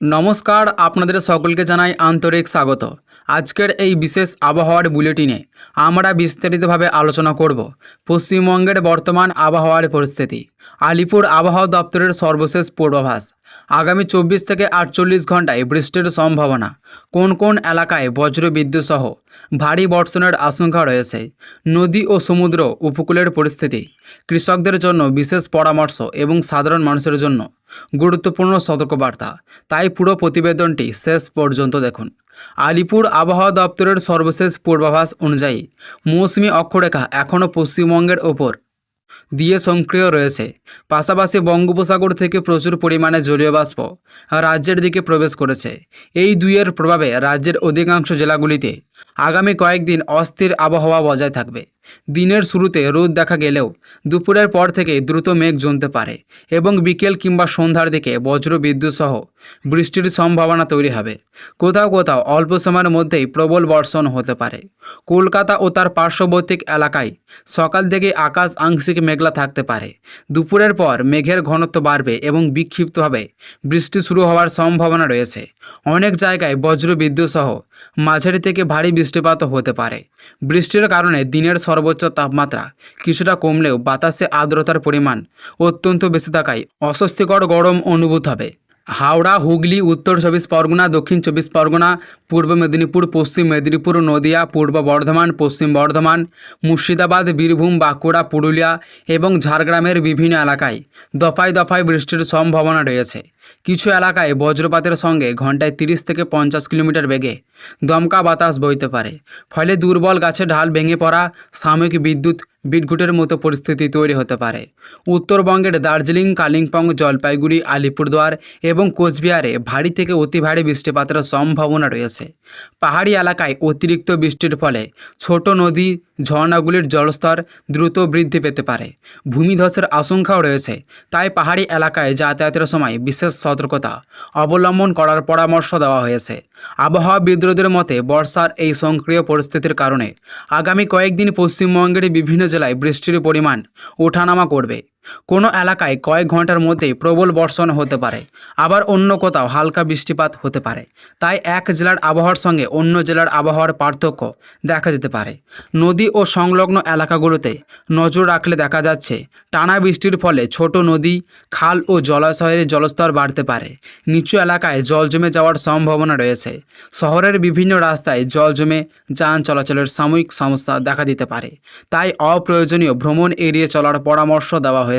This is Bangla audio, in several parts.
নমস্কার, আপনাদের সকলকে জানাই আন্তরিক স্বাগত। আজকের এই বিশেষ আবহাওয়ার বুলেটিনে আমরা বিস্তারিতভাবে আলোচনা করব পশ্চিমবঙ্গের বর্তমান আবহাওয়ার পরিস্থিতি, আলিপুর আবহাওয়া দপ্তরের সর্বশেষ পূর্বাভাস, আগামী 24 থেকে 48 ঘন্টায় বৃষ্টির সম্ভাবনা, কোন কোন এলাকায় বজ্রবিদ্যুৎ সহ ভারী বর্ষণের আশঙ্কা রয়েছে, নদী ও সমুদ্র উপকূলের পরিস্থিতি, কৃষকদের জন্য বিশেষ পরামর্শ এবং সাধারণ মানুষের জন্য গুরুত্বপূর্ণ সতর্কবার্তা। তাই পুরো প্রতিবেদনটি শেষ পর্যন্ত দেখুন। আলিপুর আবহাওয়া দপ্তরের সর্বশেষ পূর্বাভাস অনুযায়ী মৌসুমি অক্ষরেখা এখনও পশ্চিমবঙ্গের ওপর দিয়ে সক্রিয় রয়েছে। পাশাপাশি বঙ্গোপসাগর থেকে প্রচুর পরিমাণে জলীয় বাষ্প রাজ্যের দিকে প্রবেশ করেছে। এই দুইয়ের প্রভাবে রাজ্যের অধিকাংশ জেলাগুলিতে আগামী কয়েকদিন অস্থির আবহাওয়া বজায় থাকবে। দিনের শুরুতে রোদ দেখা গেলেও দুপুরের পর থেকে দ্রুত মেঘ জমতে পারে এবং বিকেল কিংবা সন্ধ্যার দিকে বজ্রবিদ্যুৎ সহ বৃষ্টির সম্ভাবনা তৈরি হবে। কোথাও কোথাও অল্প সময়ের মধ্যেই প্রবল বর্ষণ হতে পারে। কলকাতা ও তার পার্শ্ববর্তী এলাকায় সকাল থেকে আকাশ আংশিক মেঘলা থাকতে পারে। দুপুরের পর মেঘের ঘনত্ব বাড়বে এবং বিক্ষিপ্তভাবে বৃষ্টি শুরু হওয়ার সম্ভাবনা রয়েছে। অনেক জায়গায় বজ্রবিদ্যুৎ সহ মাঝারি থেকে ভারী বৃষ্টিপাতও হতে পারে। বৃষ্টির কারণে দিনের সর্বোচ্চ তাপমাত্রা কিছুটা কমলেও বাতাসে আর্দ্রতার পরিমাণ অত্যন্ত বেশি থাকায় অস্বস্তিকর গরম অনুভূত হবে। হাওড়া, হুগলি, উত্তর 24 পরগনা, দক্ষিণ 24 পরগনা, পূর্ব মেদিনীপুর, পশ্চিম মেদিনীপুর, নদিয়া, পূর্ব বর্ধমান, পশ্চিম বর্ধমান, মুর্শিদাবাদ, বীরভূম, বাঁকুড়া, পুরুলিয়া এবং ঝাড়গ্রামের বিভিন্ন এলাকায় দফায় দফায় বৃষ্টির সম্ভাবনা রয়েছে। কিছু এলাকায় বজ্রপাতের সঙ্গে ঘন্টায় 30 থেকে 50 কিলোমিটার বেগে দমকা বাতাস বইতে পারে। ফলে দুর্বল গাছে ঢাল ভেঙে পড়া, সাময়িক বিদ্যুৎ বিদ্ঘুটের মতো পরিস্থিতি তৈরি হতে পারে। উত্তরবঙ্গের দার্জিলিং, কালিম্পং, জলপাইগুড়ি, আলিপুরদুয়ার এবং কোচবিহারে ভারী থেকে অতি ভারী বৃষ্টিপাতের সম্ভাবনা রয়েছে। পাহাড়ি এলাকায় অতিরিক্ত বৃষ্টির ফলে ছোট নদী, ঝর্ণাগুলির জলস্তর দ্রুত বৃদ্ধি পেতে পারে। ভূমিধসের আশঙ্কাও রয়েছে। তাই পাহাড়ি এলাকায় যাতায়াতের সময় বিশেষ সতর্কতা অবলম্বন করার পরামর্শ দেওয়া হয়েছে। আবহাওয়াবিদদের মতে বর্ষার এই সক্রিয় পরিস্থিতির কারণে আগামী কয়েকদিন পশ্চিমবঙ্গের বিভিন্ন জেলায় বৃষ্টির পরিমাণ ওঠানামা করবে। কোনো এলাকায় কয়েক ঘন্টার মধ্যেই প্রবল বর্ষণ হতে পারে, আবার অন্য কোথাও হালকা বৃষ্টিপাত হতে পারে। তাই এক জেলার আবহাওয়ার সঙ্গে অন্য জেলার আবহাওয়ার পার্থক্য দেখা যেতে পারে। নদী ও সংলগ্ন এলাকাগুলোতে নজর রাখলে দেখা যাচ্ছে টানা বৃষ্টির ফলে ছোট নদী, খাল ও জলাশয়ের জলস্তর বাড়তে পারে। নিচু এলাকায় জল জমে যাওয়ার সম্ভাবনা রয়েছে। শহরের বিভিন্ন রাস্তায় জল জমে যান চলাচলের সাময়িক সমস্যা দেখা দিতে পারে। তাই অপ্রয়োজনীয় ভ্রমণ এড়িয়ে চলার পরামর্শ দেওয়া হয়েছে।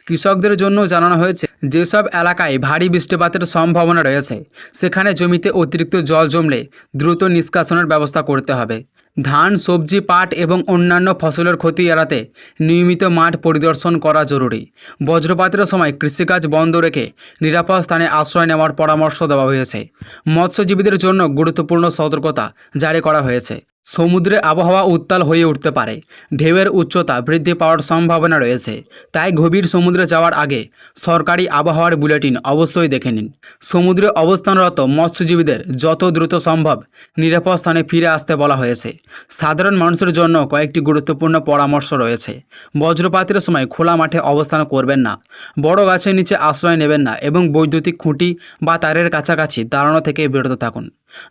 কৃষকদের জন্য জানানো হয়েছে যেসব এলাকায় ভারী বৃষ্টিপাতের সম্ভাবনা রয়েছে সেখানে জমিতে অতিরিক্ত জল জমলে দ্রুত নিষ্কাশনের ব্যবস্থা করতে হবে। ধান, সবজি, পাট এবং অন্যান্য ফসলের ক্ষতি এড়াতে নিয়মিত মাঠ পরিদর্শন করা জরুরি। বজ্রপাতের সময় কৃষিকাজ বন্ধ রেখে নিরাপদ স্থানে আশ্রয় নেওয়ার পরামর্শ দেওয়া হয়েছে। মৎস্যজীবীদের জন্য গুরুত্বপূর্ণ সতর্কতা জারি করা হয়েছে। সমুদ্রে আবহাওয়া উত্তাল হয়ে উঠতে পারে। ঢেউয়ের উচ্চতা বৃদ্ধি পাওয়ার সম্ভাবনা রয়েছে। তাই গভীর সমুদ্রে যাওয়ার আগে সরকারি আবহাওয়ার বুলেটিন অবশ্যই দেখে নিন। সমুদ্রে অবস্থানরত মৎস্যজীবীদের যত দ্রুত সম্ভব নিরাপদ স্থানে ফিরে আসতে বলা হয়েছে। সাধারণ মানুষের জন্য কয়েকটি গুরুত্বপূর্ণ পরামর্শ রয়েছে। বজ্রপাতের সময় খোলা মাঠে অবস্থান করবেন না, বড় গাছের নিচে আশ্রয় নেবেন না এবং বৈদ্যুতিক খুঁটি বা তারের কাছাকাছি দাঁড়ানো থেকে বিরত থাকুন।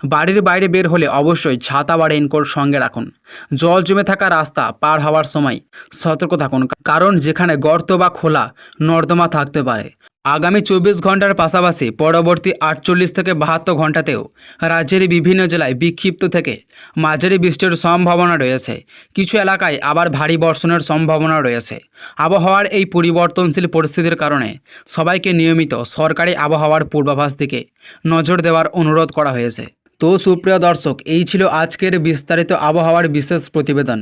বাড়ির বাইরে বের হলে অবশ্যই ছাতা বা রেইনকোট সঙ্গে রাখুন। জল জমে থাকা রাস্তা পার হওয়ার সময় সতর্ক থাকুন, কারণ যেখানে গর্ত বা খোলা নর্দমা থাকতে পারে। আগামী 24 ঘন্টার পাশাপাশি পরবর্তী 48 থেকে 72 ঘন্টাতেও রাজ্যের বিভিন্ন জেলায় বিক্ষিপ্ত থেকে মাঝারি বৃষ্টির সম্ভাবনা রয়েছে। কিছু এলাকায় আবার ভারী বর্ষণের সম্ভাবনা রয়েছে। আবহাওয়ার এই পরিবর্তনশীল পরিস্থিতির কারণে সবাইকে নিয়মিত সরকারি আবহাওয়ার পূর্বাভাস দিকে নজর দেওয়ার অনুরোধ করা হয়েছে। তো সুপ্রিয় দর্শক, এই ছিল আজকের বিস্তারিত আবহাওয়ার বিশেষ প্রতিবেদন।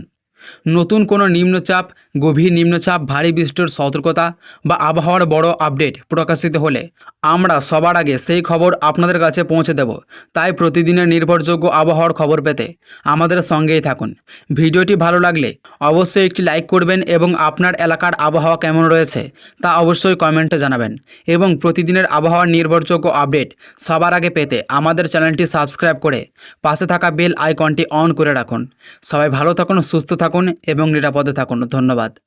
নতুন কোনো নিম্নচাপ, গভীর নিম্নচাপ, ভারী বৃষ্টির সতর্কতা বা আবহাওয়ার বড় আপডেট প্রকাশিত হলে আমরা সবার আগে সেই খবর আপনাদের কাছে পৌঁছে দেব। তাই প্রতিদিনের নির্ভরযোগ্য আবহাওয়ার খবর পেতে আমাদের সঙ্গেই থাকুন। ভিডিওটি ভালো লাগলে অবশ্যই একটি লাইক করবেন এবং আপনার এলাকার আবহাওয়া কেমন রয়েছে তা অবশ্যই কমেন্টে জানাবেন। এবং প্রতিদিনের আবহাওয়ার নির্ভরযোগ্য আপডেট সবার আগে পেতে আমাদের চ্যানেলটি সাবস্ক্রাইব করে পাশে থাকা বেল আইকনটি অন করে রাখুন। সবাই ভালো থাকুন, সুস্থ থাকুন এবং নিরাপদে থাকুন। ধন্যবাদ।